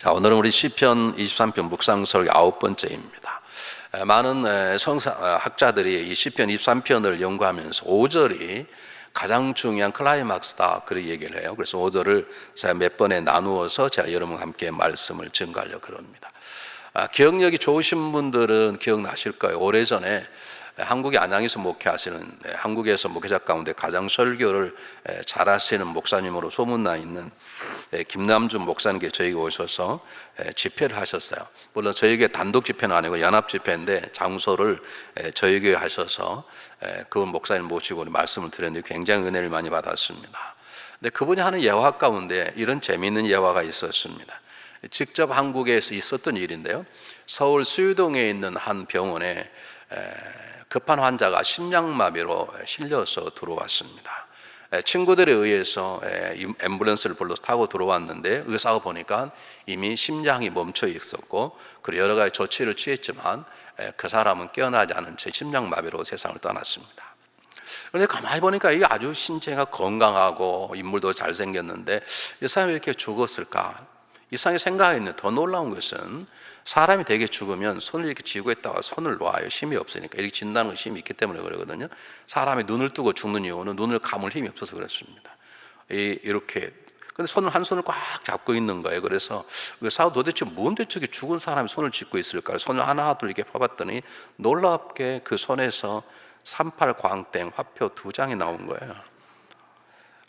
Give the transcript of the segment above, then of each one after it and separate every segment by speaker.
Speaker 1: 자, 오늘은 우리 시편 23편 묵상설 9번째입니다. 많은 학자들이 이 시편 23편을 연구하면서 5절이 가장 중요한 클라이막스다 그렇게 얘기를 해요. 그래서 5절을 제가 몇 번에 나누어서 제가 여러분과 함께 말씀을 증가하려고 그럽니다. 기억력이 좋으신 분들은 기억나실 거예요. 오래전에 한국의 안양에서 목회하시는, 한국에서 목회자 가운데 가장 설교를 잘하시는 목사님으로 소문나 있는 김남준 목사님께 저에게 오셔서 집회를 하셨어요. 물론 저에게 단독 집회는 아니고 연합 집회인데 장소를 저에게 하셔서 그 목사님 모시고 말씀을 드렸는데 굉장히 은혜를 많이 받았습니다. 근데 그분이 하는 예화 가운데 이런 재미있는 예화가 있었습니다. 직접 한국에서 있었던 일인데요. 서울 수유동에 있는 한 병원에 급한 환자가 심장마비로 실려서 들어왔습니다. 친구들에 의해서 앰뷸런스를 불러서 타고 들어왔는데 의사가 보니까 이미 심장이 멈춰 있었고 그리고 여러 가지 조치를 취했지만 그 사람은 깨어나지 않은 채 심장마비로 세상을 떠났습니다. 그런데 가만히 보니까 이게 아주 신체가 건강하고 인물도 잘생겼는데 이 사람이 이렇게 죽었을까? 이상하게 생각했는데 더 놀라운 것은 사람이 되게 죽으면 손을 이렇게 쥐고 있다가 손을 놔요. 힘이 없으니까. 이렇게 쥔다는 건 힘이 있기 때문에 그러거든요. 사람이 눈을 뜨고 죽는 이유는 눈을 감을 힘이 없어서 그렇습니다. 이렇게. 근데 한 손을 꽉 잡고 있는 거예요. 그래서 의사가 도대체 뭔데 저게 죽은 사람이 손을 쥐고 있을까? 손을 하나 둘 이렇게 펴봤더니 놀랍게 그 손에서 38 광땡 화표 2장이 나온 거예요.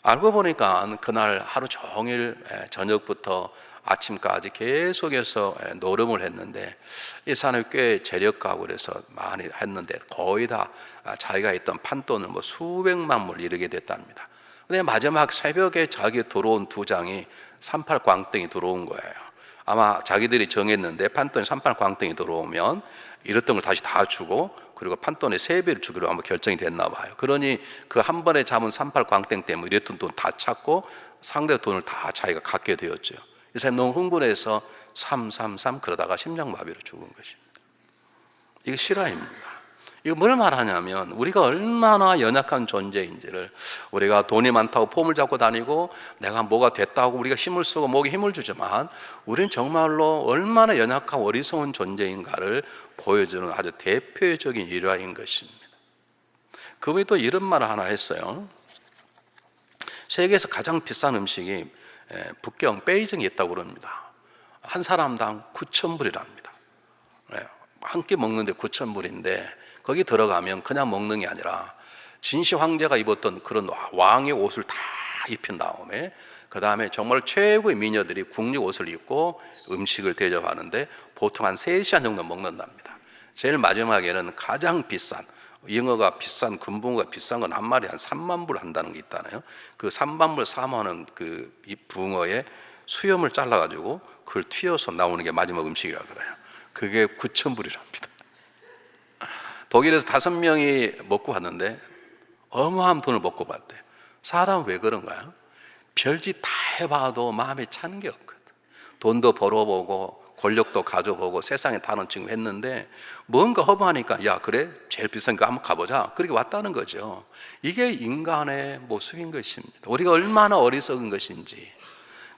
Speaker 1: 알고 보니까 그날 하루 종일 저녁부터 아침까지 계속해서 노름을 했는데 이 사람이 꽤 재력가고 그래서 많이 했는데 거의 다 자기가 있던 판돈을 수백만 불 이르게 됐답니다. 근데 마지막 새벽에 자기 들어온 2장이 38 광땡이 들어온 거예요. 아마 자기들이 정했는데 판돈이 38 광땡이 들어오면 잃었던 걸 다시 다 주고 그리고 판돈의 3배를 주기로 한번 결정이 됐나 봐요. 그러니 그 한 번에 잡은 38 광땡 때문에 잃었던 돈 다 찾고 상대 돈을 다 자기가 갖게 되었죠. 이 사람이 너무 흥분해서 333 그러다가 심장마비로 죽은 것입니다. 이게 실화입니다. 이거 뭘 말하냐면 우리가 얼마나 연약한 존재인지를, 우리가 돈이 많다고 폼을 잡고 다니고 내가 뭐가 됐다고 우리가 힘을 쓰고 목에 힘을 주지만 우리는 정말로 얼마나 연약하고 어리석은 존재인가를 보여주는 아주 대표적인 일화인 것입니다. 그분이 또 이런 말을 하나 했어요. 세계에서 가장 비싼 음식이 북경 베이징에 있다고 그럽니다. 한 사람당 9,000불이랍니다. 한 끼 먹는데 9,000불인데 거기 들어가면 그냥 먹는 게 아니라 진시 황제가 입었던 그런 왕의 옷을 다 입힌 다음에 그 다음에 정말 최고의 미녀들이 국립 옷을 입고 음식을 대접하는데 보통 한 3시간 정도 먹는답니다. 제일 마지막에는 가장 비싼, 잉어가 비싼, 금붕어가 비싼 건 한 마리 한 3만 불 한다는 게 있다네요. 그 3만 불 사모하는 이 붕어의 수염을 잘라가지고 그걸 튀어서 나오는 게 마지막 음식이라고 그래요. 그게 9,000불이랍니다. 독일에서 5명이 먹고 왔는데 어마어마한 돈을 먹고 봤대. 사람은 왜 그런가요? 별짓 다 해봐도 마음에 차는 게 없거든. 돈도 벌어보고 권력도 가져보고 세상에 다는 친구 했는데 뭔가 허무하니까 야 그래? 제일 비싼 거 한번 가보자. 그렇게 왔다는 거죠. 이게 인간의 모습인 것입니다. 우리가 얼마나 어리석은 것인지.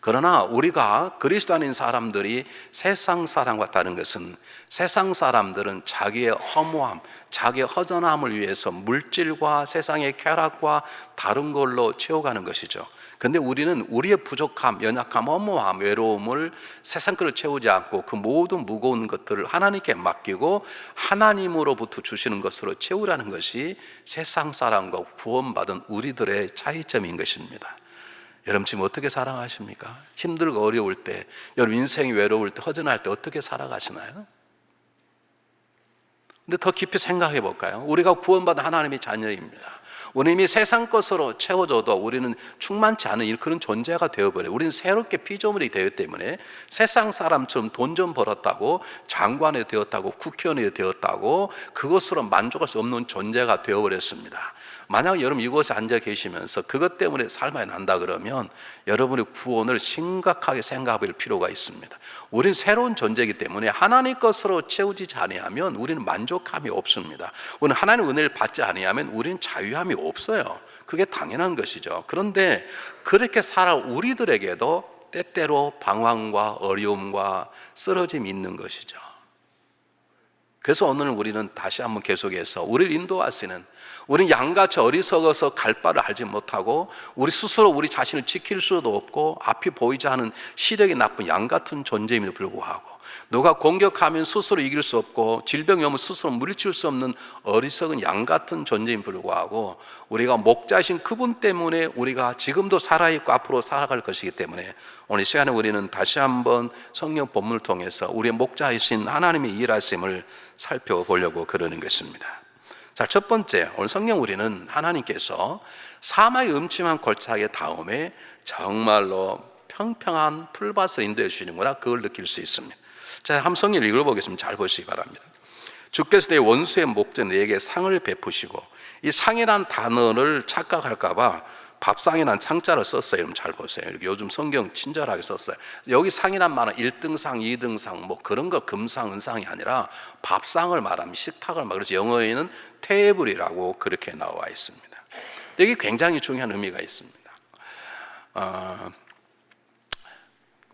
Speaker 1: 그러나 우리가 그리스도 안인 사람들이 세상 사람과 다른 것은 세상 사람들은 자기의 허무함, 자기의 허전함을 위해서 물질과 세상의 쾌락과 다른 걸로 채워가는 것이죠. 그런데 우리는 우리의 부족함, 연약함, 허무함, 외로움을 세상 것을 채우지 않고 그 모든 무거운 것들을 하나님께 맡기고 하나님으로부터 주시는 것으로 채우라는 것이 세상 사람과 구원받은 우리들의 차이점인 것입니다. 여러분 지금 어떻게 살아가십니까? 힘들고 어려울 때, 여러분 인생이 외로울 때, 허전할 때 어떻게 살아가시나요? 근데 더 깊이 생각해 볼까요? 우리가 구원받은 하나님의 자녀입니다. 우리는 이미 세상 것으로 채워줘도 우리는 충만치 않은 그런 존재가 되어버려요. 우리는 새롭게 피조물이 되었기 때문에 세상 사람처럼 돈 좀 벌었다고 장관이 되었다고 국회의원이 되었다고 그것으로 만족할 수 없는 존재가 되어버렸습니다. 만약 여러분 이곳에 앉아 계시면서 그것 때문에 삶이 난다 그러면 여러분의 구원을 심각하게 생각할 필요가 있습니다. 우리는 새로운 존재이기 때문에 하나님 것으로 채우지 아니하면 우리는 만족함이 없습니다. 우리는 하나님의 은혜를 받지 아니하면 우리는 자유함이 없어요. 그게 당연한 것이죠. 그런데 그렇게 살아 우리들에게도 때때로 방황과 어려움과 쓰러짐이 있는 것이죠. 그래서 오늘 우리는 다시 한번 계속해서 우리를 인도하시는, 우리는 양같이 어리석어서 갈 바를 알지 못하고 우리 스스로 우리 자신을 지킬 수도 없고 앞이 보이지 않은 시력이 나쁜 양같은 존재임에도 불구하고 누가 공격하면 스스로 이길 수 없고 질병이 오면 스스로 물리칠 수 없는 어리석은 양같은 존재임에 불구하고 우리가 목자이신 그분 때문에 우리가 지금도 살아있고 앞으로 살아갈 것이기 때문에 오늘 이 시간에 우리는 다시 한번 성경 본문을 통해서 우리의 목자이신 하나님의 일하심을 살펴보려고 그러는 것입니다. 자, 첫 번째, 오늘 성경 우리는 하나님께서 사마의 음침한 골짜기 다음에 정말로 평평한 풀밭을 인도해 주시는구나, 그걸 느낄 수 있습니다. 자, 한번 성경을 읽어보겠습니다. 잘 보시기 바랍니다. 주께서 내 원수의 목전 내게 상을 베푸시고, 이 상이란 단어를 착각할까 봐 밥상이란 창자를 썼어요. 여러분 잘 보세요. 요즘 성경 친절하게 썼어요. 여기 상이란 말은 1등상, 2등상 뭐 그런 거 금상, 은상이 아니라 밥상을 말합니다. 식탁을 말합니다. 그래서 영어에는 테이블이라고 그렇게 나와 있습니다. 여기 굉장히 중요한 의미가 있습니다.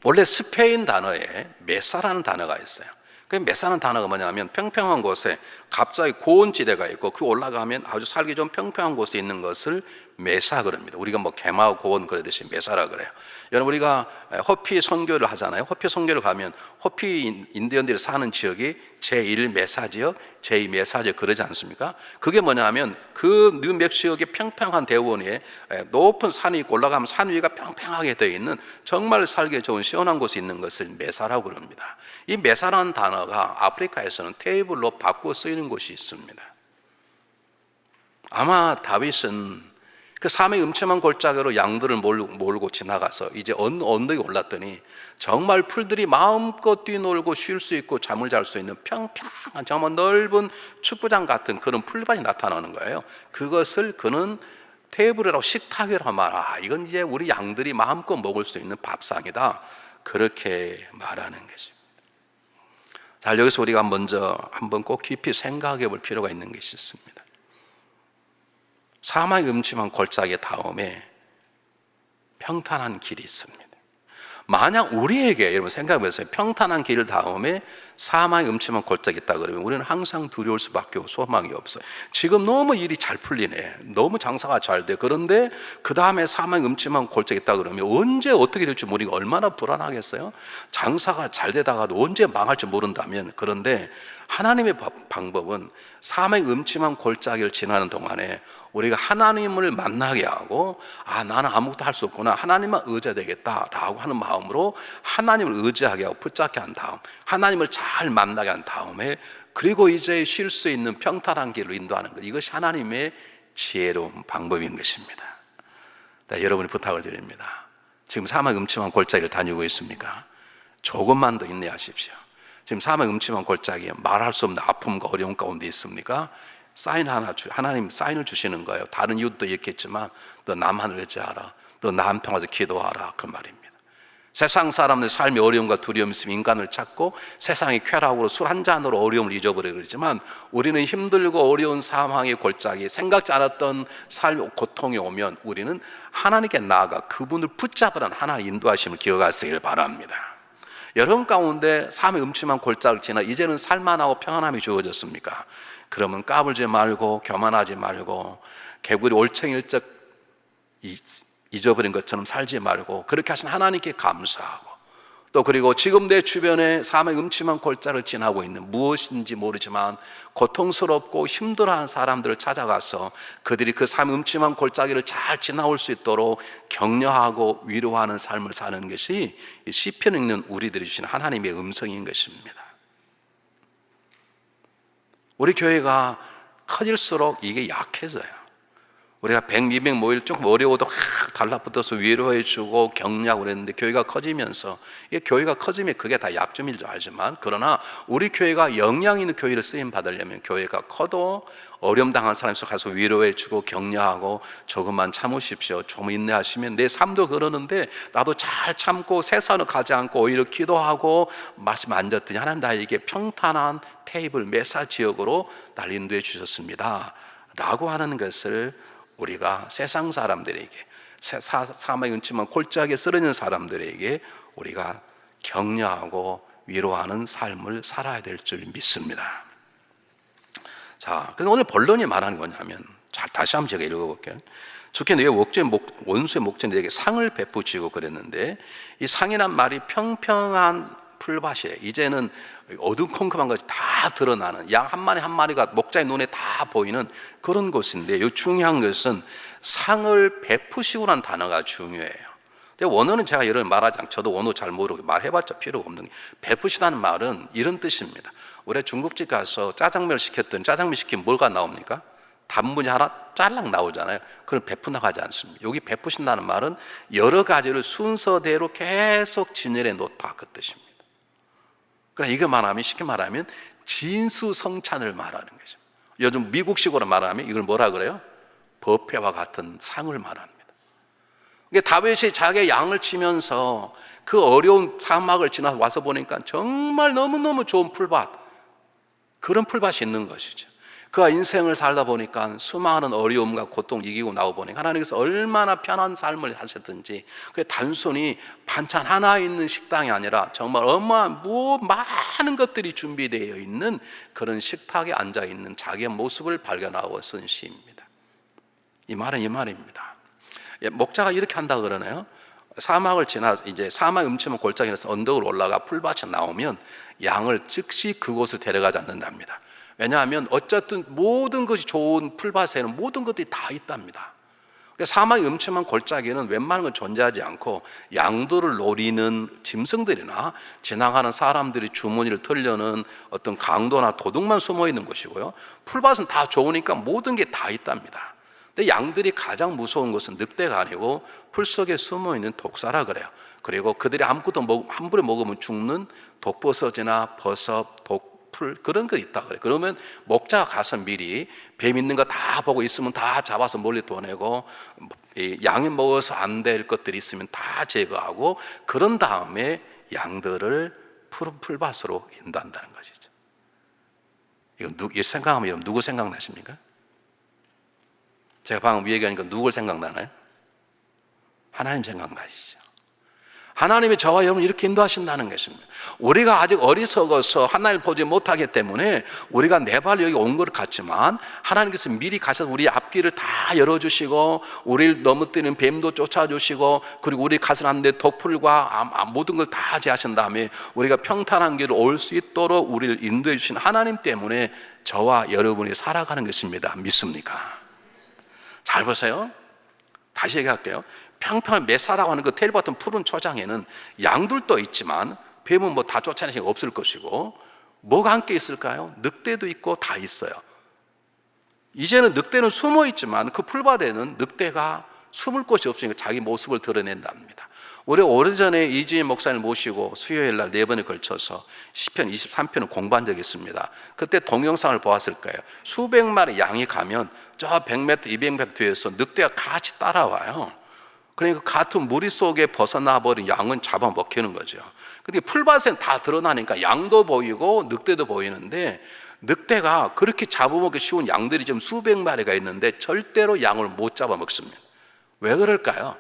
Speaker 1: 원래 스페인 단어에 메사라는 단어가 있어요. 그 메사라는 단어가 뭐냐면 평평한 곳에 갑자기 고온 지대가 있고 그 올라가면 아주 살기 좀 평평한 곳에 있는 것을 메사 그럽니다. 우리가 뭐 개마 고온 그러듯이 메사라 그래요. 여러분 우리가 호피 선교를 하잖아요. 호피 선교를 가면 호피 인디언들이 사는 지역이 제1 메사 지역, 제2 메사 지역 그러지 않습니까? 그게 뭐냐면 그 뉴멕시코의 평평한 대원 위에 높은 산이 있고 올라가면 산 위가 평평하게 되어 있는 정말 살기 좋은 시원한 곳에 있는 것을 메사라고 그럽니다. 이 메사라는 단어가 아프리카에서는 테이블로 바꾸어 쓰이는 곳이 있습니다. 아마 다윗은 그 삶의 음침한 골짜기로 양들을 몰고 지나가서 이제 언덕에 올랐더니 정말 풀들이 마음껏 뛰놀고 쉴 수 있고 잠을 잘 수 있는 평평한 정말 넓은 축구장 같은 그런 풀밭이 나타나는 거예요. 그것을 그는 테이블이라고 식탁이라고 말하, 이건 이제 우리 양들이 마음껏 먹을 수 있는 밥상이다, 그렇게 말하는 것입니다. 자, 여기서 우리가 먼저 한번 꼭 깊이 생각해 볼 필요가 있는 것이 있습니다. 사막의 음침한 골짜기 다음에 평탄한 길이 있습니다. 만약 우리에게 여러분 생각해 보세요. 평탄한 길 다음에 사막의 음침한 골짜기 있다 그러면 우리는 항상 두려울 수밖에 없고 소망이 없어요. 지금 너무 일이 잘 풀리네, 너무 장사가 잘 돼. 그런데 그 다음에 사막의 음침한 골짜기 있다 그러면 언제 어떻게 될지 모르니까 얼마나 불안하겠어요. 장사가 잘 되다가도 언제 망할지 모른다면. 그런데 하나님의 방법은 사막의 음침한 골짜기를 지나는 동안에 우리가 하나님을 만나게 하고, 아, 나는 아무것도 할 수 없구나, 하나님만 의지되겠다라고 하는 마음으로 하나님을 의지하게 하고 붙잡게 한 다음, 하나님을 잘 만나게 한 다음에 그리고 이제 쉴 수 있는 평탄한 길로 인도하는 것, 이것이 하나님의 지혜로운 방법인 것입니다. 네, 여러분이 부탁을 드립니다. 지금 사막 음침한 골짜기를 다니고 있습니까? 조금만 더 인내하십시오. 지금 사막 음침한 골짜기에 말할 수 없는 아픔과 어려움 가운데 있습니까? 사인 하나 하나님 사인을 주시는 거예요. 다른 이유도 있겠지만 너 남한을 의지하라, 너 나 한평 와서 기도하라, 그 말입니다. 세상 사람들 삶의 어려움과 두려움이 있으면 인간을 찾고 세상의 쾌락으로 술 한 잔으로 어려움을 잊어버리고 그러지만 우리는 힘들고 어려운 상황의 골짜기, 생각지 않았던 삶의 고통이 오면 우리는 하나님께 나아가 그분을 붙잡으라는 하나님의 인도하심을 기억하시길 바랍니다. 여러분 가운데 삶의 음침한 골짜기를 지나 이제는 살만하고 평안함이 주어졌습니까? 그러면 까불지 말고 교만하지 말고 개구리 올챙일적 잊어버린 것처럼 살지 말고 그렇게 하신 하나님께 감사하고, 또 그리고 지금 내 주변에 삶의 음침한 골짜기를 지나고 있는 무엇인지 모르지만 고통스럽고 힘들어하는 사람들을 찾아가서 그들이 그 삶의 음침한 골짜기를 잘 지나올 수 있도록 격려하고 위로하는 삶을 사는 것이 시편 읽는 우리들이 주신 하나님의 음성인 것입니다. 우리 교회가 커질수록 이게 약해져요. 우리가 100, 200 모일 조금 어려워도 달라붙어서 위로해주고 격려하고 그랬는데 교회가 커지면서, 이게 교회가 커지면 그게 다 약점인 줄 알지만, 그러나 우리 교회가 영향 있는 교회를 쓰임 받으려면 교회가 커도 어려움 당한 사람 속 가서 위로해주고 격려하고 조금만 참으십시오, 좀 인내하시면, 내 삶도 그러는데 나도 잘 참고 세상을 가지 않고 오히려 기도하고 말씀 앉았더니 하나님 나에게 평탄한 테이블 메사 지역으로 날 인도해 주셨습니다 라고 하는 것을 우리가 세상 사람들에게, 사막에 얹히면 골짜기에 쓰러진 사람들에게 우리가 격려하고 위로하는 삶을 살아야 될 줄 믿습니다. 자, 그래서 오늘 본론이 말하는 거냐면, 자, 다시 한번 제가 읽어볼게요. 주께 너의 원수의 목전에 내게 상을 베푸시고 그랬는데, 이 상이란 말이 평평한 풀밭이에요. 이제는 어두컴컴한 것이 다 드러나는, 양 한 마리 한 마리가 목자의 눈에 다 보이는 그런 곳인데, 이 중요한 것은 상을 베푸시고라는 단어가 중요해요. 근데 원어는 제가 이런 말하지 않고, 저도 원어 잘 모르고 말해봤자 필요가 없는 게, 베푸시다는 말은 이런 뜻입니다. 우리 중국집 가서 짜장면을 시켰더니 짜장면 시키면 뭐가 나옵니까? 단무지 하나 짤랑 나오잖아요. 그걸 베푼다고 하지 않습니다. 여기 베푸신다는 말은 여러 가지를 순서대로 계속 진열해 놓다, 그 뜻입니다. 그러니까 이거 말하면, 쉽게 말하면 진수성찬을 말하는 거죠. 요즘 미국식으로 말하면 이걸 뭐라 그래요? 버페와 같은 상을 말합니다. 그러니까 다윗이 자기의 양을 치면서 그 어려운 사막을 지나 와서 보니까 정말 너무너무 좋은 풀밭, 그런 풀밭이 있는 것이죠. 그가 인생을 살다 보니까 수많은 어려움과 고통을 이기고 나오고 보니까 하나님께서 얼마나 편한 삶을 하셨든지, 그게 단순히 반찬 하나 있는 식당이 아니라 정말 어마어마한 많은 것들이 준비되어 있는 그런 식탁에 앉아있는 자기의 모습을 발견하고 쓴 시입니다. 이 말은 이 말입니다. 목자가 이렇게 한다 그러네요. 사막을 지나 이제 사막이 음침한 골짜기에서 언덕을 올라가 풀밭이 나오면 양을 즉시 그곳을 데려가지 않는답니다. 왜냐하면 어쨌든 모든 것이 좋은 풀밭에는 모든 것들이 다 있답니다. 그러니까 사막이 음침한 골짜기는 웬만한 건 존재하지 않고 양들을 노리는 짐승들이나 지나가는 사람들이 주머니를 털려는 어떤 강도나 도둑만 숨어 있는 것이고요, 풀밭은 다 좋으니까 모든 게 다 있답니다. 근데 양들이 가장 무서운 것은 늑대가 아니고 풀 속에 숨어 있는 독사라 그래요. 그리고 그들이 아무것도 함부로 먹으면 죽는 독버섯이나 버섯, 풀, 그런 거 있다 그래. 그러면 목자가 가서 미리 뱀 있는 거 다 보고 있으면 다 잡아서 멀리 보내고, 양이 먹어서 안 될 것들이 있으면 다 제거하고, 그런 다음에 양들을 푸른 풀밭으로 인도한다는 것이죠. 이거 생각하면 누구 생각나십니까? 제가 방금 얘기하니까 누굴 생각나나요? 하나님 생각나시죠. 하나님이 저와 여러분을 이렇게 인도하신다는 것입니다. 우리가 아직 어리석어서 하나님을 보지 못하기 때문에 우리가 내 발로 여기 온 것 같지만, 하나님께서 미리 가셔서 우리 앞길을 다 열어주시고, 우리를 넘어뜨리는 뱀도 쫓아주시고, 그리고 우리 가서 하는데 독풀과 모든 걸 다 제하신 다음에 우리가 평탄한 길을 올 수 있도록 우리를 인도해 주신 하나님 때문에 저와 여러분이 살아가는 것입니다. 믿습니까? 잘 보세요. 다시 얘기할게요. 평평한 메사라고 하는 그 텔 같은 푸른 초장에는 양들도 있지만 뱀은 뭐 다 쫓아내시는 게 없을 것이고, 뭐가 함께 있을까요? 늑대도 있고 다 있어요. 이제는 늑대는 숨어 있지만 그 풀밭에는 늑대가 숨을 곳이 없으니까 자기 모습을 드러낸답니다. 우리 오래전에 이지혜 목사님을 모시고 수요일 날 4번에 걸쳐서 시편 23편을 공부한 적이 있습니다. 그때 동영상을 보았을 거예요. 수백 마리 양이 가면 저 100m, 200m 뒤에서 늑대가 같이 따라와요. 그러니까 같은 무리 속에 벗어나 버린 양은 잡아먹히는 거죠. 근데 풀밭엔 다 드러나니까 양도 보이고 늑대도 보이는데, 늑대가 그렇게 잡아먹기 쉬운 양들이 지금 수백 마리가 있는데 절대로 양을 못 잡아먹습니다. 왜 그럴까요?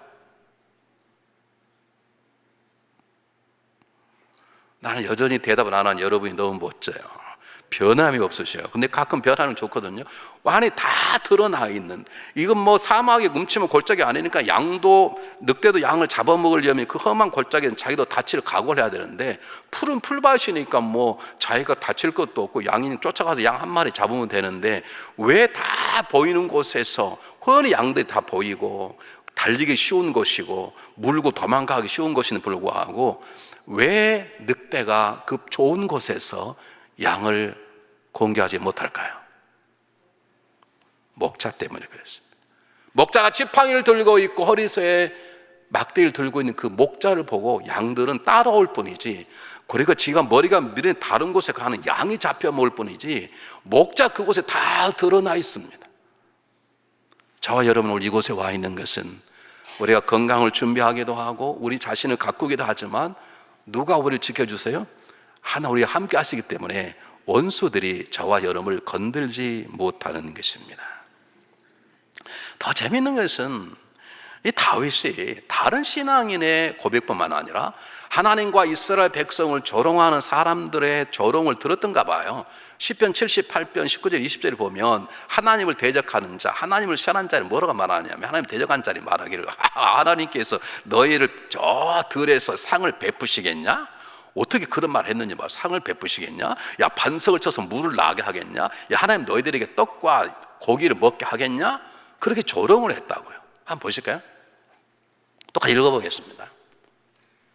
Speaker 1: 나는 여전히 대답을 안 하는 여러분이 너무 멋져요. 변함이 없으셔요. 근데 가끔 변하는 좋거든요. 안에 다 드러나 있는, 이건 뭐 사막에 뭉치면 골짜기 아니니까 양도, 늑대도 양을 잡아먹으려면 그 험한 골짜기는 자기도 다칠 각오를 해야 되는데, 푸른 풀밭이니까 뭐 자기가 다칠 것도 없고 양이 쫓아가서 양 한 마리 잡으면 되는데, 왜 다 보이는 곳에서 훤히 양들이 다 보이고 달리기 쉬운 곳이고 물고 도망가기 쉬운 곳에는 불구하고 왜 늑대가 그 좋은 곳에서 양을 공개하지 못할까요? 목자 때문에 그랬습니다. 목자가 지팡이를 들고 있고 허리서에 막대기를 들고 있는 그 목자를 보고 양들은 따라올 뿐이지, 그리고 지가 머리가 미래 다른 곳에 가는 양이 잡혀 먹을 뿐이지, 목자 그곳에 다 드러나 있습니다. 저와 여러분 오늘 이곳에 와 있는 것은 우리가 건강을 준비하기도 하고 우리 자신을 가꾸기도 하지만, 누가 우리를 지켜주세요? 하나 우리가 함께 하시기 때문에 원수들이 저와 여러분을 건들지 못하는 것입니다. 더 재미있는 것은 이 다윗이 다른 신앙인의 고백뿐만 아니라 하나님과 이스라엘 백성을 조롱하는 사람들의 조롱을 들었던가 봐요. 시편 78편 19절 20절을 보면 하나님을 대적하는 자, 하나님을 시한한 자를 뭐라고 말하냐면, 하나님 대적한 자를 말하기를 하나님께서 너희를 저 들에서 상을 베푸시겠냐? 어떻게 그런 말 했느냐 봐. 상을 베푸시겠냐? 야, 반석을 쳐서 물을 나게 하겠냐? 야, 하나님 너희들에게 떡과 고기를 먹게 하겠냐? 그렇게 조롱을 했다고요. 한번 보실까요? 똑같이 읽어보겠습니다.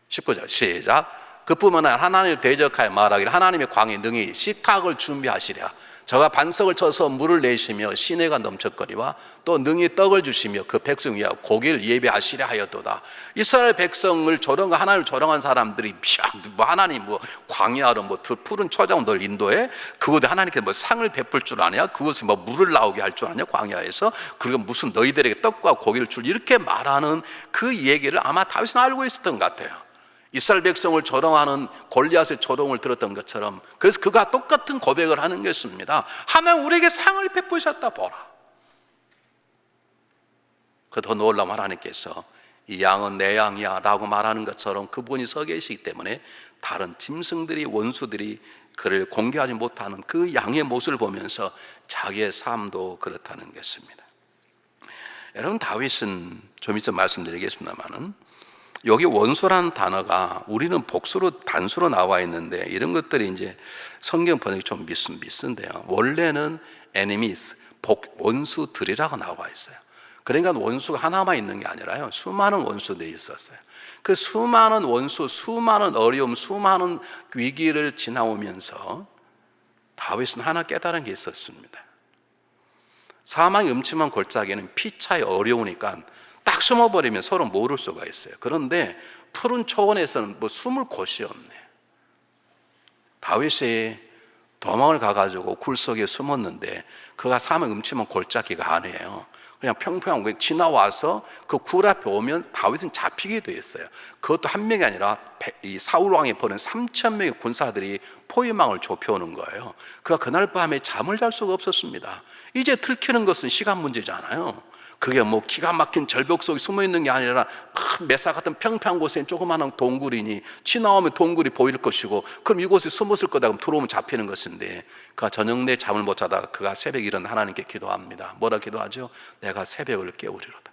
Speaker 1: 19절 시작. 그뿐만 아니라 하나님을 대적하여 말하기를 하나님의 광이 능히 식탁을 준비하시랴. 저가 반석을 쳐서 물을 내시며 시내가 넘쳐거리와 또 능히 떡을 주시며 그 백성 위하여 고기를 예배하시려 하였도다. 이스라엘 백성을 조롱한, 하나님을 조롱한 사람들이 하나님 광야로 푸른 초장 널 인도해, 그곳에 하나님께 상을 베풀 줄 아냐? 그곳에 물을 나오게 할 줄 아냐? 광야에서. 그리고 무슨 너희들에게 떡과 고기를 줄, 이렇게 말하는 그 얘기를 아마 다윗은 알고 있었던 것 같아요. 이스라엘 백성을 조롱하는 골리앗의 조롱을 들었던 것처럼. 그래서 그가 똑같은 고백을 하는 것입니다. 하나님 우리에게 상을 베푸셨다 보라. 그 더 놀라운 하나님께서 이 양은 내 양이야 라고 말하는 것처럼 그분이 서 계시기 때문에 다른 짐승들이, 원수들이 그를 공개하지 못하는 그 양의 모습을 보면서 자기의 삶도 그렇다는 것입니다. 여러분, 다윗은 좀 이따 말씀드리겠습니다만은 여기 원수라는 단어가 우리는 복수로, 단수로 나와 있는데 이런 것들이 이제 성경 번역이 좀 미스인데요. 원래는 enemies, 원수들이라고 나와 있어요. 그러니까 원수가 하나만 있는 게 아니라요, 수많은 원수들이 있었어요. 그 수많은 원수, 수많은 어려움, 수많은 위기를 지나오면서 다윗은 하나 깨달은 게 있었습니다. 사망의 음침한 골짜기는 피차에 어려우니까 딱 숨어버리면 서로 모를 수가 있어요. 그런데 푸른 초원에서는 숨을 곳이 없네. 다윗이 도망을 가가지고 굴 속에 숨었는데 그가 사망의 음침한 골짜기가 아니에요. 그냥 평평한 지나와서 그 굴 앞에 오면 다윗은 잡히게 돼 있어요. 그것도 한 명이 아니라 이 사울 왕이 보낸 3,000명의 군사들이 포위망을 좁혀오는 거예요. 그가 그날 밤에 잠을 잘 수가 없었습니다. 이제 들키는 것은 시간 문제잖아요. 그게 기가 막힌 절벽 속에 숨어 있는 게 아니라 큰 메사 같은 평평한 곳에 조그마한 동굴이니 지나오면 동굴이 보일 것이고, 그럼 이곳에 숨었을 거다. 그럼 들어오면 잡히는 것인데, 그가 저녁 내 잠을 못 자다가 그가 새벽에 일어나 하나님께 기도합니다. 뭐라 기도하죠? 내가 새벽을 깨우리로다.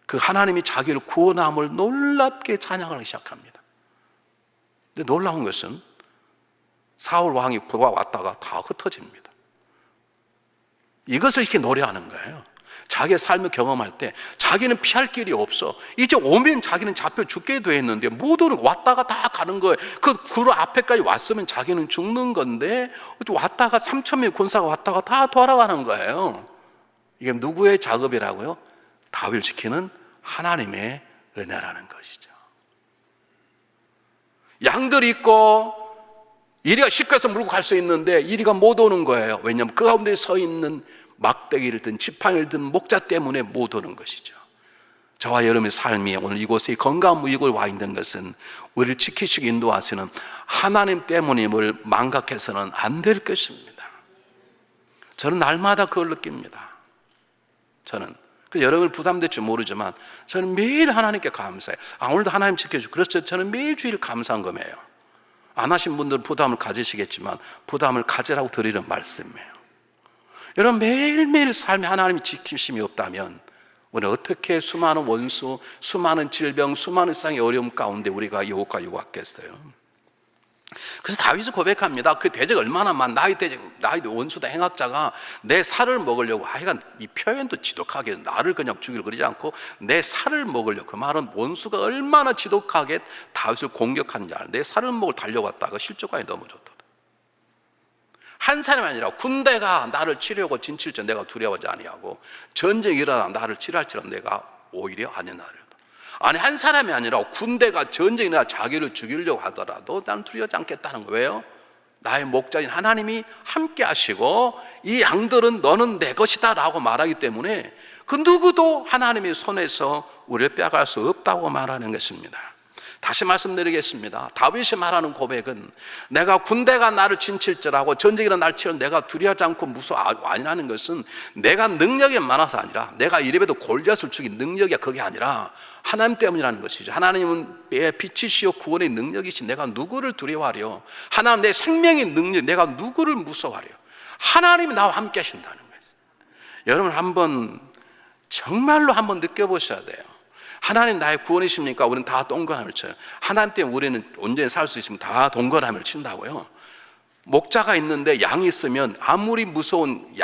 Speaker 1: 그 하나님이 자기를 구원함을 놀랍게 찬양하기 시작합니다. 근데 놀라운 것은 사울 왕이 왔다가 다 흩어집니다. 이것을 이렇게 노래하는 거예요. 자기의 삶을 경험할 때 자기는 피할 길이 없어. 이제 오면 자기는 잡혀 죽게 돼 있는데 모두는 왔다가 다 가는 거예요. 그 앞에까지 왔으면 자기는 죽는 건데 왔다가 3,000명의 군사가 왔다가 다 돌아가는 거예요. 이게 누구의 작업이라고요? 다윗을 지키는 하나님의 은혜라는 것이죠. 양들이 있고 이리가 시켜서 물고 갈 수 있는데 이리가 못 오는 거예요. 왜냐하면 그 가운데 서 있는 막대기를 든 지팡이를 든 목자 때문에 못 오는 것이죠. 저와 여러분의 삶이 오늘 이곳에 건강한 무익을 와 있는 것은 우리를 지키시고 인도하시는 하나님 때문임을 망각해서는 안 될 것입니다. 저는 날마다 그걸 느낍니다. 저는 여러분 부담될지 모르지만 저는 매일 하나님께 감사해요. 오늘도 하나님 지켜주고, 그래서 저는 매주일 감사한금이에요. 안 하신 분들은 부담을 가지시겠지만 부담을 가지라고 드리는 말씀이에요. 여러분, 매일매일 삶에 하나님이 지키심이 없다면 우리는 어떻게 수많은 원수, 수많은 질병, 수많은 세상의 어려움 가운데 우리가 여호와께 요구하겠어요? 그래서 다윗이 고백합니다. 그 대적 얼마나 나의 원수다, 행악자가 내 살을 먹으려고, 하여간 이 표현도 지독하게 나를 그냥 죽이려 그러지 않고 내 살을 먹으려고, 그 말은 원수가 얼마나 지독하게 다윗을 공격하는지 알아. 내 살을 먹을 달려왔다가 실족까지 넘어졌다. 한 사람이 아니라 군대가 나를 치려고 진칠지 내가 두려워하지 아니하고, 전쟁이 일어나 나를 치랄지라 내가 오히려 아니하리로다. 아니, 한 사람이 아니라 군대가 전쟁이 일어나 자기를 죽이려고 하더라도 나는 두려워하지 않겠다는 거예요. 왜요? 나의 목자인 하나님이 함께 하시고 이 양들은 너는 내 것이다 라고 말하기 때문에 그 누구도 하나님의 손에서 우리를 빼앗을 수 없다고 말하는 것입니다. 다시 말씀드리겠습니다. 다윗이 말하는 고백은 내가 군대가 나를 진칠지라고 전쟁이나 날 치러 내가 두려워하지 않고 무서워 아니라는 것은 내가 능력이 많아서 아니라 내가 이래봬도 골리앗을 죽인 능력이 그게 아니라 하나님 때문이라는 것이죠. 하나님은 내 빛이시오 구원의 능력이시 내가 누구를 두려워하려? 하나님 내 생명의 능력 내가 누구를 무서워하려? 하나님이 나와 함께 하신다는 거예요. 여러분 한번 정말로 한번 느껴보셔야 돼요. 하나님 나의 구원이십니까? 우리는 다 동거함을 쳐요. 하나님 때문에 우리는 온전히 살 수 있으면 다 동거함을 친다고요. 목자가 있는데 양이 있으면 아무리 무서운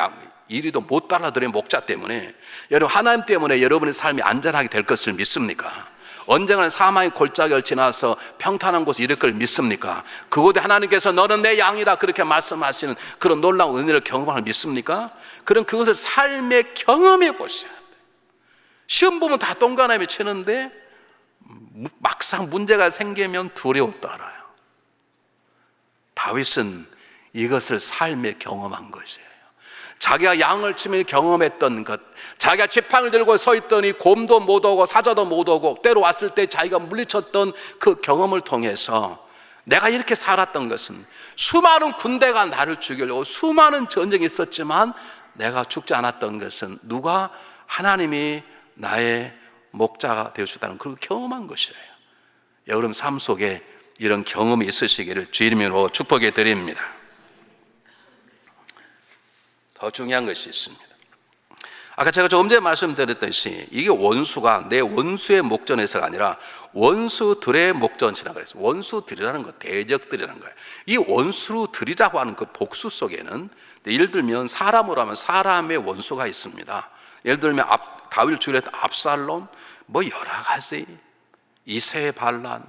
Speaker 1: 이리도 못 따라들어요. 목자 때문에. 여러분 하나님 때문에 여러분의 삶이 안전하게 될 것을 믿습니까? 언젠가는 사망의 골짜기를 지나서 평탄한 곳에 이를 걸 믿습니까? 그곳에 하나님께서 너는 내 양이다 그렇게 말씀하시는 그런 놀라운 은혜를 경험을 믿습니까? 그럼 그것을 삶에 경험해 보셔야 돼요. 시험 보면 다 동그라미 치는데 막상 문제가 생기면 두려워 떨어요. 다윗은 이것을 삶에 경험한 것이에요. 자기가 양을 치며 경험했던 것, 자기가 지팡이를 들고 서 있더니 곰도 못 오고 사자도 못 오고 때로 왔을 때 자기가 물리쳤던 그 경험을 통해서 내가 이렇게 살았던 것은 수많은 군대가 나를 죽이려고 수많은 전쟁이 있었지만 내가 죽지 않았던 것은 누가 하나님이 나의 목자가 되어주다는 그걸 경험한 것이에요. 여러분 삶 속에 이런 경험이 있으시기를 주의 이름으로 축복해 드립니다. 더 중요한 것이 있습니다. 아까 제가 조금 전에 말씀드렸듯이 이게 원수가 내 원수의 목전에서가 아니라 원수들의 목전이라고 그랬어요. 원수들이라는 거 대적들이라는 거예요. 이 원수들이라고 하는 그 복수 속에는 예를 들면 사람으로 하면 사람의 원수가 있습니다. 예를 들면 다윗을 죽였던 압살롬, 뭐 여러 가지 이세 반란,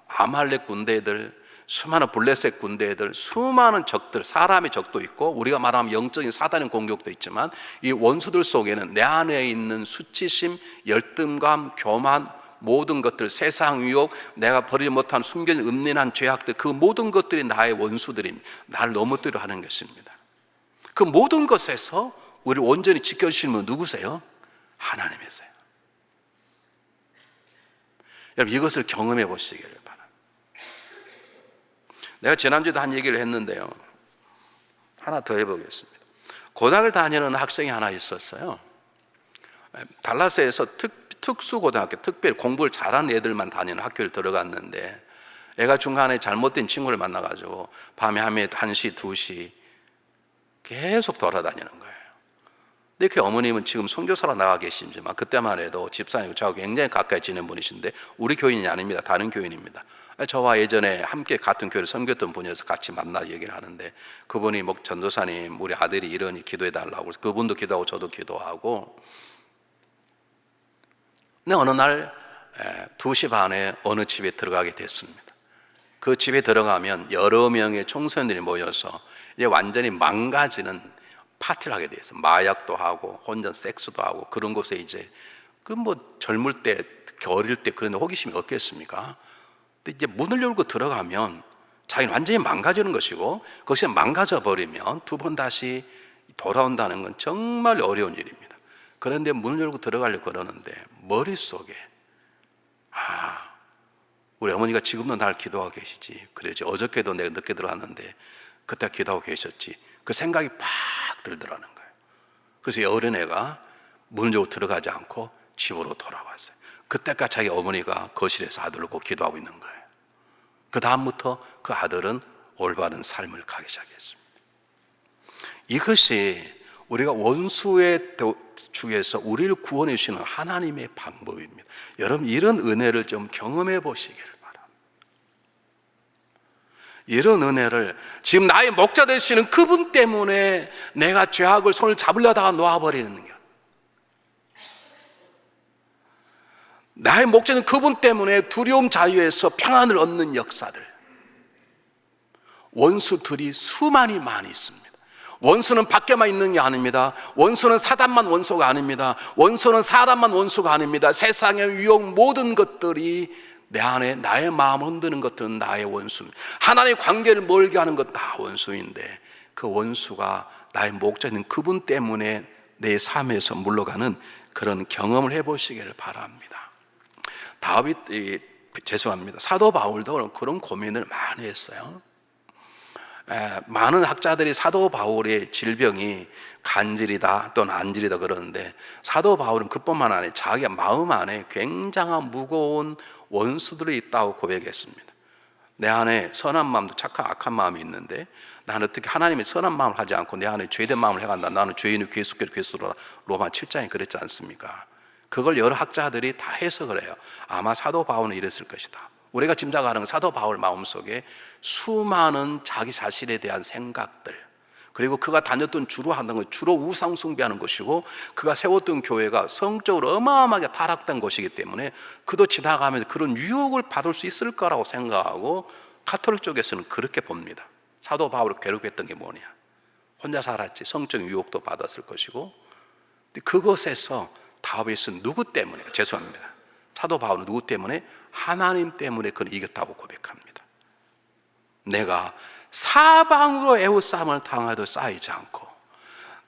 Speaker 1: 아말렉 군대들, 수많은 블레셋 군대들, 수많은 적들, 사람의 적도 있고 우리가 말하면 영적인 사단의 공격도 있지만 이 원수들 속에는 내 안에 있는 수치심, 열등감, 교만, 모든 것들, 세상 유혹, 내가 버리지 못한 숨겨진 은밀한 죄악들, 그 모든 것들이 나의 원수들입니다. 나를 넘어뜨려 하는 것입니다. 그 모든 것에서 우리를 온전히 지켜주시는 분 누구세요? 하나님이세요. 여러분 이것을 경험해 보시기를 바랍니다. 내가 지난주에도 한 얘기를 했는데요, 하나 더 해보겠습니다. 고등학을 다니는 학생이 하나 있었어요. 달라스에서 특수고등학교, 특별히 공부를 잘하는 애들만 다니는 학교를 들어갔는데 애가 중간에 잘못된 친구를 만나가지고 밤에 1시, 2시 계속 돌아다니는 거예요. 근데 그 어머님은 지금 선교사로 나가 계시지만 그때만 해도 집사님과 저하고 굉장히 가까이 지낸 분이신데 우리 교인이 아닙니다. 다른 교인입니다. 저와 예전에 함께 같은 교회를 섬겼던 분이어서 같이 만나 얘기를 하는데 그분이 전도사님 우리 아들이 이러니 기도해 달라고 그래서 그분도 기도하고 저도 기도하고 근데 어느 날 2시 반에 어느 집에 들어가게 됐습니다. 그 집에 들어가면 여러 명의 청소년들이 모여서 이제 완전히 망가지는 파티를 하게 돼 있어요. 마약도 하고 혼전 섹스도 하고 그런 곳에 이제 그 뭐 젊을 때 특히 어릴 때 그런 호기심이 없겠습니까? 근데 이제 문을 열고 들어가면 자기는 완전히 망가지는 것이고 거기서 망가져 버리면 두 번 다시 돌아온다는 건 정말 어려운 일입니다. 그런데 문을 열고 들어가려고 그러는데 머릿속에 우리 어머니가 지금도 날 기도하고 계시지, 그러지 어저께도 내가 늦게 들어왔는데 그때 기도하고 계셨지, 그 생각이 팍 들더라는 거예요. 그래서 이 어린애가 문을 열고 들어가지 않고 집으로 돌아왔어요. 그때까지 자기 어머니가 거실에서 아들을 꼭 기도하고 있는 거예요. 그 다음부터 그 아들은 올바른 삶을 가기 시작했습니다. 이것이 우리가 원수의 주에서 우리를 구원해 주시는 하나님의 방법입니다. 여러분 이런 은혜를 좀 경험해 보시기를 바랍니다. 이런 은혜를 지금 나의 목자 되시는 그분 때문에 내가 죄악을 손을 잡으려다가 놓아버리는 것, 나의 목자는 그분 때문에 두려움 자유에서 평안을 얻는 역사들, 원수들이 수많이 많이 있습니다. 원수는 밖에만 있는 게 아닙니다. 원수는 사단만 원수가 아닙니다. 원수는 사람만 원수가 아닙니다. 세상의 유혹 모든 것들이 내 안에 나의 마음을 흔드는 것들은 나의 원수입니다. 하나님의 관계를 멀게 하는 것 다 원수인데 그 원수가 나의 목자인 그분 때문에 내 삶에서 물러가는 그런 경험을 해보시기를 바랍니다. 죄송합니다. 사도 바울도 그런 고민을 많이 했어요. 많은 학자들이 사도 바울의 질병이 간질이다 또는 안질이다 그러는데, 사도 바울은 그뿐만 아니라 자기 마음 안에 굉장한 무거운 원수들이 있다고 고백했습니다. 내 안에 선한 마음도 착한 악한 마음이 있는데, 나는 어떻게 하나님의 선한 마음을 하지 않고 내 안에 죄된 마음을 해간다. 나는 죄인의 괴수께로 괴수로라. 로마 7장에 그랬지 않습니까? 그걸 여러 학자들이 다 해석을 해요. 아마 사도 바울은 이랬을 것이다. 우리가 짐작하는 사도 바울 마음속에 수많은 자기 자신에 대한 생각들, 그리고 그가 다녔던 주로 하는 건 주로 우상 숭배하는 것이고, 그가 세웠던 교회가 성적으로 어마어마하게 타락된 것이기 때문에 그도 지나가면서 그런 유혹을 받을 수 있을 거라고 생각하고, 가톨릭 쪽에서는 그렇게 봅니다. 사도 바울을 괴롭혔던 게 뭐냐? 혼자 살았지. 성적 유혹도 받았을 것이고, 그것에서 다윗은 누구 때문에, 죄송합니다, 사도 바울은 누구 때문에? 하나님 때문에 그는 이겼다고 고백합니다. 내가 사방으로 애워싸움을 당하여도 쌓이지 않고,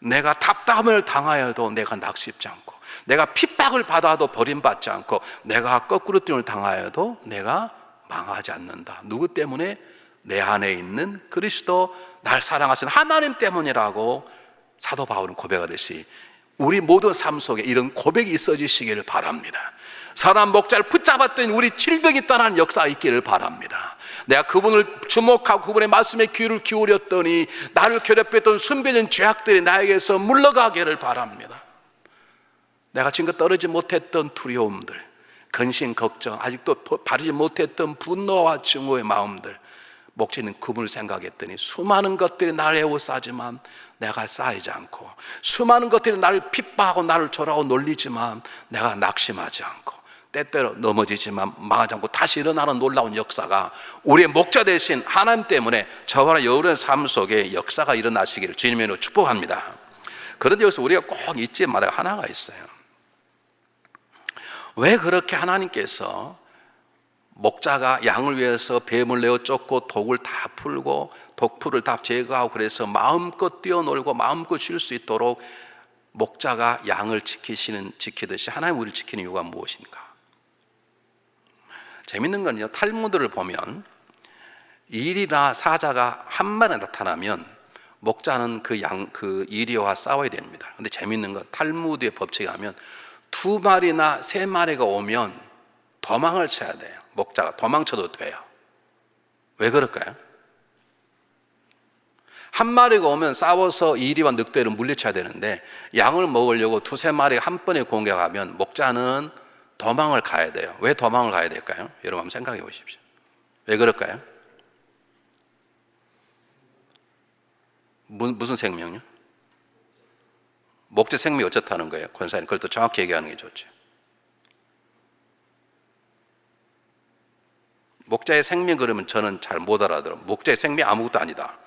Speaker 1: 내가 답답함을 당하여도 내가 낙심지 않고, 내가 핍박을 받아도 버림받지 않고, 내가 거꾸로 뛰을 당하여도 내가 망하지 않는다. 누구 때문에? 내 안에 있는 그리스도, 날 사랑하신 하나님 때문이라고 사도 바울은 고백하듯이 우리 모든 삶 속에 이런 고백이 있어지시기를 바랍니다. 선한 목자를 붙잡았더니 우리 질병이 떠나는 역사가 있기를 바랍니다. 내가 그분을 주목하고 그분의 말씀에 귀를 기울였더니 나를 괴롭혔던 숨겨진 죄악들이 나에게서 물러가기를 바랍니다. 내가 지금껏 떨어지지 못했던 두려움들, 근심, 걱정, 아직도 바르지 못했던 분노와 증오의 마음들, 목자는 그분을 생각했더니 수많은 것들이 나를 에워싸지만 내가 쌓이지 않고, 수많은 것들이 나를 핍박하고 나를 조라고 놀리지만 내가 낙심하지 않고, 때때로 넘어지지만 망하지 않고 다시 일어나는 놀라운 역사가 우리의 목자 되신 하나님 때문에 저와 여러분의 삶 속에 역사가 일어나시기를 주님으로 축복합니다. 그런데 여기서 우리가 꼭 잊지 말아야 할 하나가 있어요. 왜 그렇게 하나님께서 목자가 양을 위해서 뱀을 내어 쫓고 독을 다 풀고 독풀을 다 제거하고 그래서 마음껏 뛰어놀고 마음껏 쉴 수 있도록 목자가 양을 지키듯이 하나님 우리를 지키는 이유가 무엇인가? 재밌는 건요, 탈무드를 보면 일이나 사자가 한 마리 나타나면 목자는 그 이리와 싸워야 됩니다. 근데 재밌는 건 탈무드의 법칙에 하면 2마리나 3마리가 오면 도망을 쳐야 돼요. 목자가 도망쳐도 돼요. 왜 그럴까요? 한 마리가 오면 싸워서 이리와 늑대를 물리쳐야 되는데, 양을 먹으려고 2-3마리가 한 번에 공격하면 목자는 도망을 가야 돼요. 왜 도망을 가야 될까요? 여러분 한번 생각해 보십시오. 왜 그럴까요? 무슨 생명요? 목자 생명이 어쩌다는 거예요? 권사님, 그걸 더 정확히 얘기하는 게 좋죠. 목자의 생명 그러면 저는 잘 못 알아들어요. 목자의 생명이 아무것도 아니다.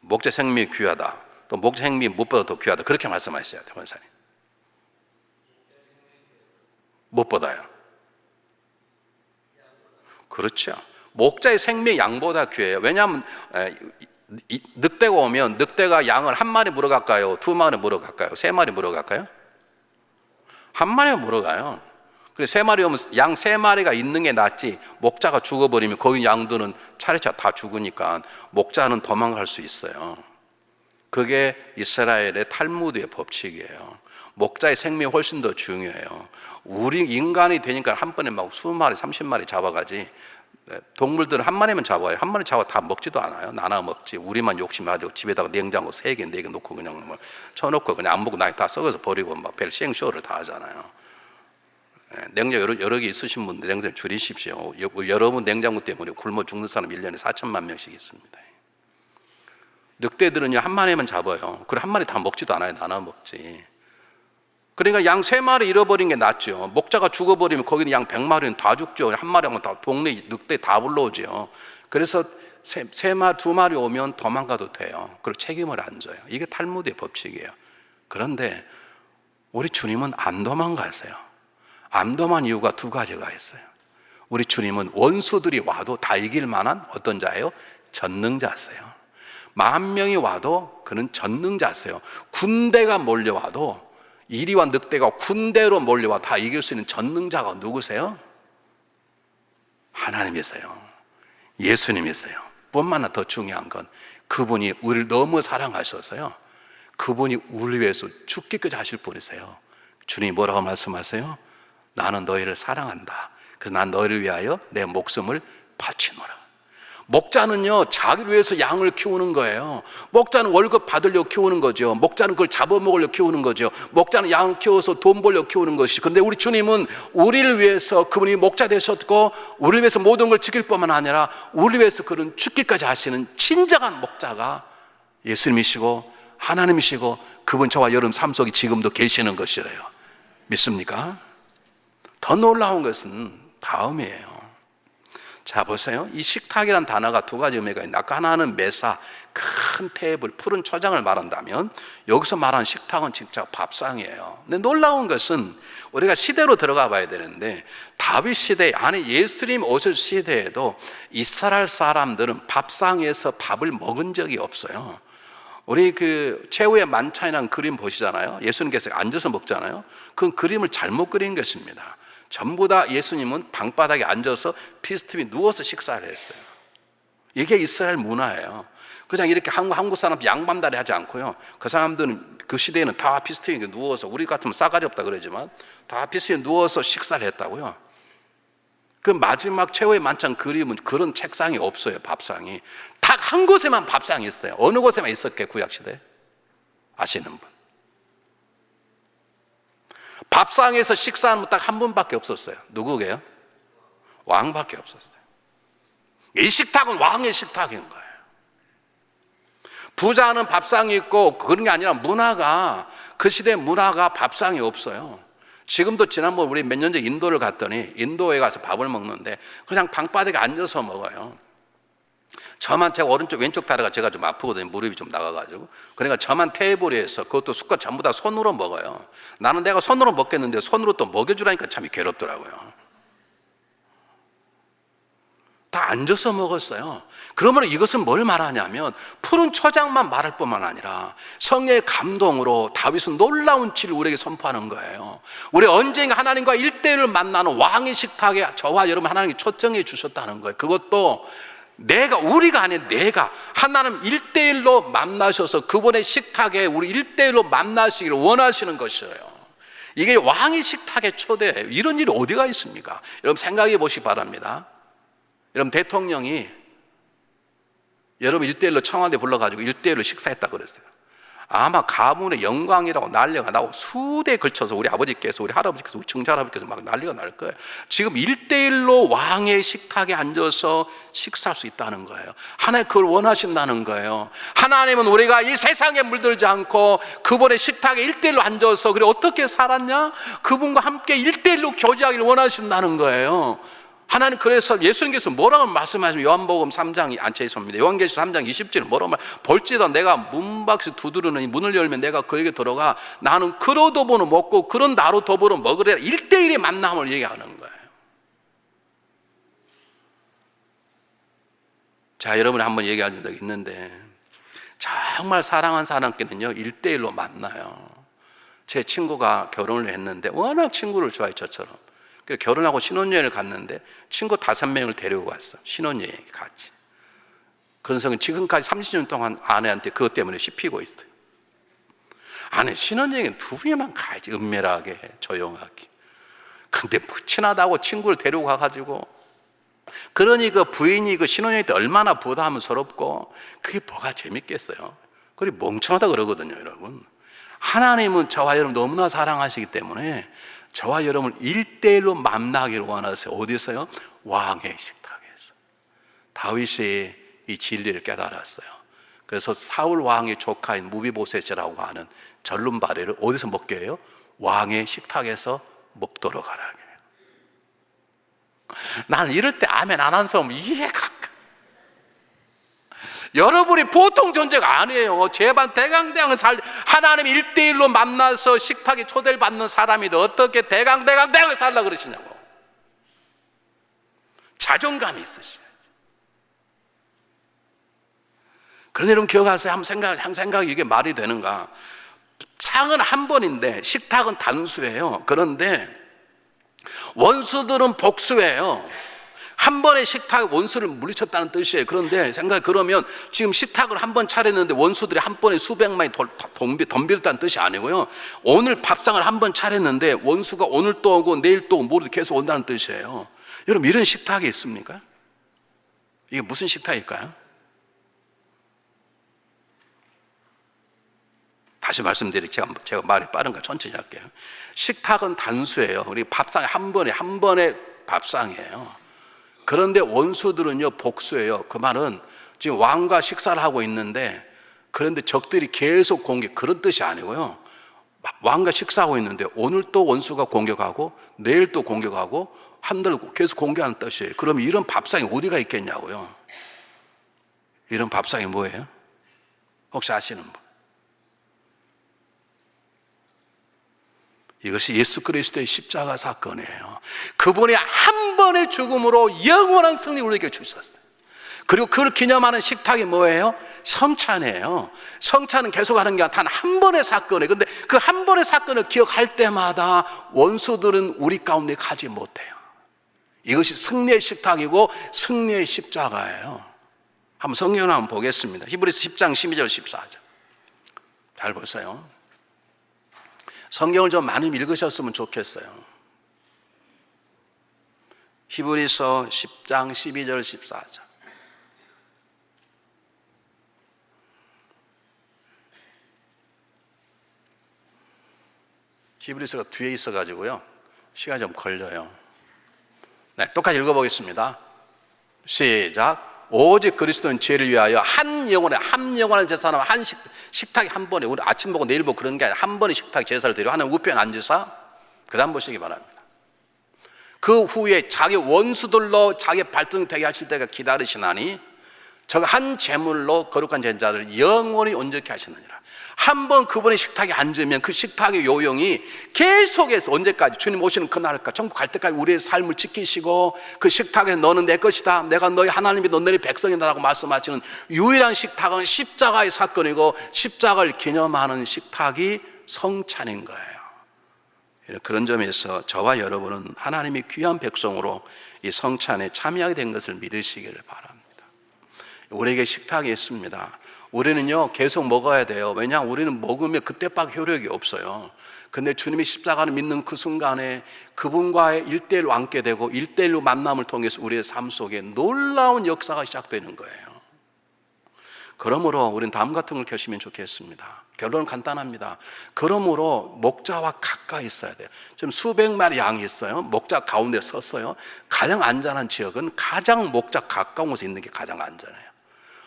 Speaker 1: 목자의 생명이 귀하다. 또 목자의 생명이 무엇보다 더 귀하다. 그렇게 말씀하셔야 돼요, 권사님. 무엇보다요? 그렇죠. 목자의 생명이 양보다 귀해요. 왜냐하면 늑대가 오면 늑대가 양을 한 마리 물어갈까요? 2마리 물어갈까요? 3마리 물어갈까요? 한 마리가 물어가요. 그래서 3마리 오면 양 3마리가 있는 게 낫지, 목자가 죽어버리면 거기 양들은 차례차례 다 죽으니까 목자는 도망갈 수 있어요. 그게 이스라엘의 탈무드의 법칙이에요. 목자의 생명이 훨씬 더 중요해요. 우리 인간이 되니까 한 번에 막 20마리, 30마리 잡아가지, 동물들은 한 마리만 잡아요. 한 마리 잡아 다 먹지도 않아요. 나눠 먹지. 우리만 욕심가지고 집에다가 냉장고 3개, 4개 놓고 그냥 뭐 쳐놓고 그냥 안 먹고 나이 다 썩어서 버리고 막 별 생쇼를 다 하잖아요. 냉장고 여러 개 있으신 분들 냉장고 줄이십시오. 여러분 냉장고 때문에 굶어 죽는 사람 1년에 4천만 명씩 있습니다. 늑대들은요, 한 마리만 잡아요. 그리고 한 마리 다 먹지도 않아요. 나눠 먹지. 그러니까 양 3마리 잃어버린 게 낫죠. 목자가 죽어버리면 거기는 양 100마리는 다 죽죠. 한 마리 하면 다 동네 늑대 다 불러오죠. 그래서 2마리 오면 도망가도 돼요. 그리고 책임을 안 져요. 이게 탈무드의 법칙이에요. 그런데 우리 주님은 안 도망가세요. 안 도망한 이유가 2가지가 있어요. 우리 주님은 원수들이 와도 다 이길 만한 어떤 자예요? 전능자세요. 10,000명이 와도 그는 전능자세요. 군대가 몰려와도, 이리와 늑대가 군대로 몰려와 다 이길 수 있는 전능자가 누구세요? 하나님이세요. 예수님이세요. 뿐만 아니라 더 중요한 건 그분이 우리를 너무 사랑하셔서요, 그분이 우리 위해서 죽기까지 하실 분이세요. 주님이 뭐라고 말씀하세요? 나는 너희를 사랑한다. 그래서 난 너희를 위하여 내 목숨을 바치노라. 목자는요, 자기를 위해서 양을 키우는 거예요. 목자는 월급 받으려고 키우는 거죠. 목자는 그걸 잡아먹으려고 키우는 거죠. 목자는 양을 키워서 돈 벌려고 키우는 것이. 그런데 우리 주님은 우리를 위해서, 그분이 목자 되셨고 우리를 위해서 모든 걸 지킬 뿐만 아니라 우리를 위해서 그런 죽기까지 하시는 진정한 목자가 예수님이시고 하나님이시고, 그분 저와 여러분 삶 속에 지금도 계시는 것이래요. 믿습니까? 더 놀라운 것은 다음이에요. 자, 보세요. 이 식탁이란 단어가 두 가지 의미가 있는데, 아까 하나는 메사, 큰 테이블, 푸른 초장을 말한다면, 여기서 말하는 식탁은 진짜 밥상이에요. 근데 놀라운 것은 우리가 시대로 들어가 봐야 되는데, 다윗 시대 안에 예수님 오실 시대에도 이스라엘 사람들은 밥상에서 밥을 먹은 적이 없어요. 우리 그 최후의 만찬이라는 그림 보시잖아요. 예수님께서 앉아서 먹잖아요. 그 그림을 잘못 그린 것입니다. 전부 다 예수님은 방바닥에 앉아서 비스듬히 누워서 식사를 했어요. 이게 이스라엘 문화예요. 그냥 이렇게 한국 사람들 양반다리 하지 않고요, 그 사람들은 그 시대에는 다 비스듬히 누워서, 우리 같으면 싸가지 없다 그러지만 다 비스듬히 누워서 식사를 했다고요. 그 마지막 최후의 만찬 그림은 그런 책상이 없어요. 밥상이 딱 한 곳에만 밥상이 있어요. 어느 곳에만 있었게, 구약시대? 아시는 분? 밥상에서 식사하는 분 딱 한 분밖에 없었어요. 누구게요? 왕밖에 없었어요. 이 식탁은 왕의 식탁인 거예요. 부자는 밥상이 있고 그런 게 아니라 문화가, 그 시대의 문화가 밥상이 없어요. 지금도 지난번 우리 몇 년 전에 인도를 갔더니 인도에 가서 밥을 먹는데 그냥 방바닥에 앉아서 먹어요. 저만, 제가 오른쪽 왼쪽 다리가 제가 좀 아프거든요. 무릎이 좀 나가가지고. 그러니까 저만 테이블에서 그것도 숟가락 전부 다 손으로 먹어요. 나는 내가 손으로 먹겠는데 손으로 또 먹여주라니까 참 괴롭더라고요. 다 앉아서 먹었어요. 그러면 이것은 뭘 말하냐면, 푸른 초장만 말할 뿐만 아니라 성령의 감동으로 다윗은 놀라운 치를 우리에게 선포하는 거예요. 우리 언젠가 하나님과 1대1을 만나는 왕의 식탁에 저와 여러분 하나님이 초청해 주셨다는 거예요. 그것도 우리가 아닌 내가 하나님 1대1로 만나셔서 그분의 식탁에 우리 1대1로 만나시기를 원하시는 것이에요. 이게 왕의 식탁의 초대예요. 이런 일이 어디가 있습니까? 여러분 생각해 보시기 바랍니다. 여러분 대통령이 여러분 1대1로 청와대 불러가지고 1대1로 식사했다 그랬어요. 아마 가문의 영광이라고 난리가 나고 수대에 걸쳐서 우리 아버지께서, 우리 할아버지께서, 우리 증조할아버지께서 막 난리가 날 거예요. 지금 1대1로 왕의 식탁에 앉아서 식사할 수 있다는 거예요. 하나님 그걸 원하신다는 거예요. 하나님은 우리가 이 세상에 물들지 않고 그분의 식탁에 1대1로 앉아서, 그래 어떻게 살았냐? 그분과 함께 1대1로 교제하기를 원하신다는 거예요. 하나님, 그래서 예수님께서 뭐라고 말씀하시면, 요한복음 3장이 앉혀 있습니다. 요한계시록 3장 20절은 뭐라고 볼지도 내가 문밖에 두드리는 문을 열면 내가 그에게 들어가 나는 그로 더불어 먹고 그런 나로 더불어 먹으리라. 1대1의 만남을 얘기하는 거예요. 자, 여러분이 한번 얘기한 적이 있는데, 정말 사랑한 사람께는요 1대1로 만나요. 제 친구가 결혼을 했는데 워낙 친구를 좋아해, 저처럼. 그래서 결혼하고 신혼여행을 갔는데 친구 5명을 데리고 갔어. 신혼여행 같이. 근성은 지금까지 30년 동안 아내한테 그것 때문에 씹히고 있어요. 아내 신혼여행은 두 명만 가야지, 은밀하게 조용하게. 근데 친하다고 친구를 데리고 가가지고, 그러니 그 부인이 그 신혼여행 때 얼마나 부담스럽고 그게 뭐가 재밌겠어요. 그리고 멍청하다 그러거든요, 여러분. 하나님은 저와 여러분 너무나 사랑하시기 때문에 저와 여러분을 1대1로 만나기를 원하세요. 어디서요? 왕의 식탁에서. 다윗이 이 진리를 깨달았어요. 그래서 사울 왕의 조카인 무비보셋이라고 하는 절름발이를 어디서 먹게 해요? 왕의 식탁에서 먹도록 하라. 나는 이럴 때 아멘 안 하는 사람 이해가 안 가. 여러분이 보통 존재가 아니에요. 제발 대강대강을 하나님 1대1로 만나서 식탁에 초대를 받는 사람인데 어떻게 대강대강을 살라 그러시냐고. 자존감이 있으셔야지. 그런데 여러분 기억하세요. 한 생각이 이게 말이 되는가. 상은 한 번인데 식탁은 단수예요. 그런데 원수들은 복수예요. 한 번의 식탁에 원수를 물리쳤다는 뜻이에요. 그런데 그러면 지금 식탁을 한 번 차렸는데 원수들이 한 번에 수백만이 덤빌다는 뜻이 아니고요. 오늘 밥상을 한 번 차렸는데 원수가 오늘 또 오고 내일 또 오고 모두 계속 온다는 뜻이에요. 여러분, 이런 식탁이 있습니까? 이게 무슨 식탁일까요? 다시 말씀드릴게요. 제가 말이 빠른가 천천히 할게요. 식탁은 단수예요. 우리 밥상에 한 번의 밥상이에요. 그런데 원수들은요, 복수예요. 그 말은 지금 왕과 식사를 하고 있는데, 그런데 적들이 계속 그런 뜻이 아니고요. 왕과 식사하고 있는데 오늘 또 원수가 공격하고 내일 또 공격하고 한 달 계속 공격하는 뜻이에요. 그럼 이런 밥상이 어디가 있겠냐고요. 이런 밥상이 뭐예요? 혹시 아시는 분? 이것이 예수 그리스도의 십자가 사건이에요. 그분이 한 번의 죽음으로 영원한 승리를 우리에게 주셨어요. 그리고 그걸 기념하는 식탁이 뭐예요? 성찬이에요. 성찬은 계속하는 게 단 한 번의 사건이에요. 그런데 그 한 번의 사건을 기억할 때마다 원수들은 우리 가운데 가지 못해요. 이것이 승리의 식탁이고 승리의 십자가예요. 한번 성경을 한번 보겠습니다. 히브리서 10장 12절 14절 잘 보세요. 성경을 좀 많이 읽으셨으면 좋겠어요. 히브리서 10장 12절 14절. 히브리서가 뒤에 있어가지고요, 시간이 좀 걸려요. 네, 똑같이 읽어보겠습니다. 시작. 오직 그리스도는 죄를 위하여 한 영혼의 제사나 한 식탁에 한 번에, 우리 아침 보고 내일 보고 그런 게 아니라 한 번에 식탁 제사를 드리고 하나님 우편에 앉으사 그 다음 보시기 바랍니다. 그 후에 자기 원수들로 자기 발등이 되게 하실 때가 기다리시나니 저 한 제물로 거룩한 제자를 영원히 온전케 하시느니라. 한 번 그분의 식탁에 앉으면 그 식탁의 요용이 계속해서 언제까지? 주님 오시는 그날까? 천국 갈 때까지 우리의 삶을 지키시고 그 식탁에 너는 내 것이다, 내가 너희 하나님이 너희 백성이다 라고 말씀하시는 유일한 식탁은 십자가의 사건이고, 십자가를 기념하는 식탁이 성찬인 거예요. 그런 점에서 저와 여러분은 하나님의 귀한 백성으로 이 성찬에 참여하게 된 것을 믿으시기를 바랍니다. 우리에게 식탁이 있습니다. 우리는요 계속 먹어야 돼요. 왜냐하면 우리는 먹으면 그때밖에 효력이 없어요. 근데 주님이 십자가를 믿는 그 순간에 그분과의 1대1로 앉게 되고 1대1로 만남을 통해서 우리의 삶 속에 놀라운 역사가 시작되는 거예요. 그러므로 우리는 다음 같은 걸 켜시면 좋겠습니다. 결론은 간단합니다. 그러므로 목자와 가까이 있어야 돼요. 지금 수백 마리 양이 있어요. 목자 가운데 섰어요. 가장 안전한 지역은 가장 목자 가까운 곳에 있는 게 가장 안전해요.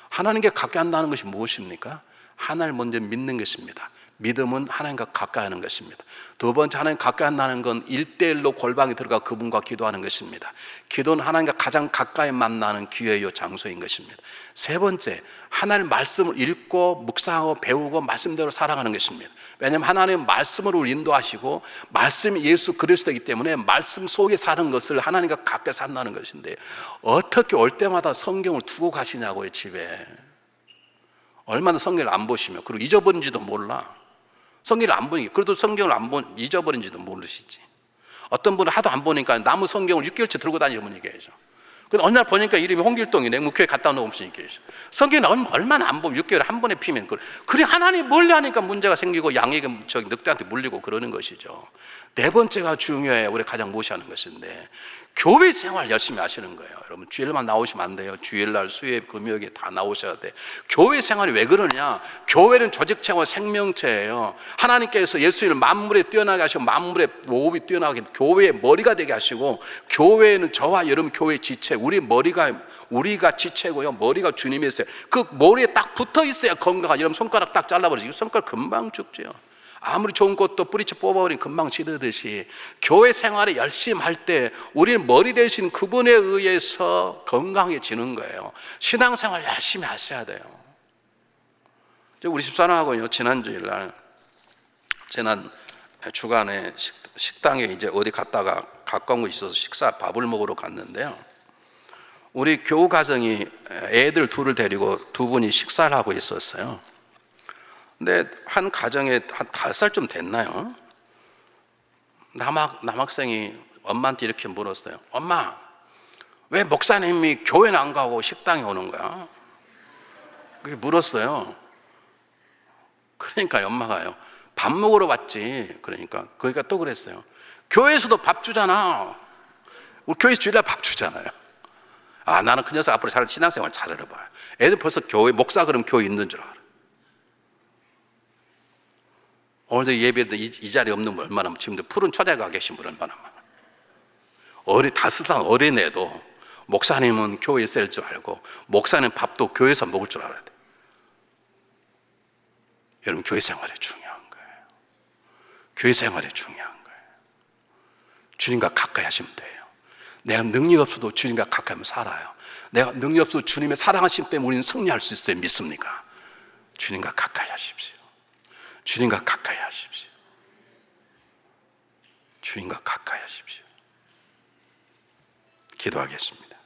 Speaker 1: 하나님께 가까이 한다는 것이 무엇입니까? 하나님을 먼저 믿는 것입니다. 믿음은 하나님과 가까이 하는 것입니다. 두 번째, 하나님 가까이 한다는 건 1대1로 골방에 들어가 그분과 기도하는 것입니다. 기도는 하나님과 가장 가까이 만나는 기회요 장소인 것입니다. 세 번째, 하나님 말씀을 읽고 묵상하고 배우고 말씀대로 살아가는 것입니다. 왜냐하면 하나님 말씀으로 인도하시고 말씀이 예수 그리스도이기 때문에 말씀 속에 사는 것을 하나님과 가까이 산다는 것인데, 어떻게 올 때마다 성경을 두고 가시냐고요. 집에 얼마나 성경을 안 보시며, 그리고 잊어버린지도 몰라. 성경을 안 보니까, 그래도 성경을 잊어버린지도 모르시지. 어떤 분은 하도 안 보니까 나무 성경을 6개월째 들고 다니는 분이 계셔. 근데 어느 날 보니까 이름이 홍길동이네. 교회 갔다 온 분이 계셔. 성경을 얼마나 안 보면 6개월에 한 번에 피면 그래 하나님 멀리 하니까 문제가 생기고 양에게 늑대한테 물리고 그러는 것이죠. 네 번째가 중요해요. 우리 가장 무시하는 것인데, 교회 생활 열심히 하시는 거예요. 여러분, 주일만 나오시면 안 돼요. 주일날, 수요일, 금요일에 다 나오셔야 돼. 교회 생활이 왜 그러냐? 교회는 조직체와 생명체예요. 하나님께서 예수님을 만물에 뛰어나게 하시고 만물의 호흡이 뛰어나게 교회의 머리가 되게 하시고, 교회는 저와 여러분 교회의 지체, 우리가 지체고요, 머리가 주님이세요. 그 머리에 딱 붙어 있어야 건강한. 여러분 손가락 딱 잘라버리지, 손가락 금방 죽죠. 아무리 좋은 것도 뿌리채 뽑아버리면 금방 시들듯이 교회 생활에 열심히 할 때 우리는 머리 대신 그분에 의해서 건강해지는 거예요. 신앙생활 열심히 하셔야 돼요. 우리 집사람하고요, 지난 주일날 지난 주간에 식당에 이제 어디 갔다가 가까운 곳에 있어서 밥을 먹으러 갔는데요, 우리 교우 가정이 애들 둘을 데리고 두 분이 식사를 하고 있었어요. 근데 한 가정에 한 5살쯤 됐나요? 남학생이 엄마한테 이렇게 물었어요. 엄마, 왜 목사님이 교회는 안 가고 식당에 오는 거야? 그게 물었어요. 그러니까 엄마가요, 밥 먹으러 왔지. 그러니까 또 그랬어요. 교회에서도 밥 주잖아. 우리 교회에서 주일날 밥 주잖아요. 아, 나는 그 녀석 앞으로 잘 신앙생활 잘하려 봐요. 애들 벌써 교회, 목사 그러면 교회 있는 줄 알아. 오늘도 예배도 이 자리에 없는 분 얼마나, 지금도 푸른 초대가 계신 분 얼마나 많아. 다섯살 어린애도 목사님은 교회에 있을 줄 알고, 목사님 밥도 교회에서 먹을 줄 알아야 돼. 여러분, 교회 생활이 중요한 거예요. 교회 생활이 중요한 거예요. 주님과 가까이 하시면 돼요. 내가 능력 없어도 주님과 가까이 하면 살아요. 내가 능력 없어도 주님의 사랑하심 때문에 우리는 승리할 수 있어요. 믿습니까? 주님과 가까이 하십시오. 주님과 가까이 하십시오. 주님과 가까이 하십시오. 기도하겠습니다.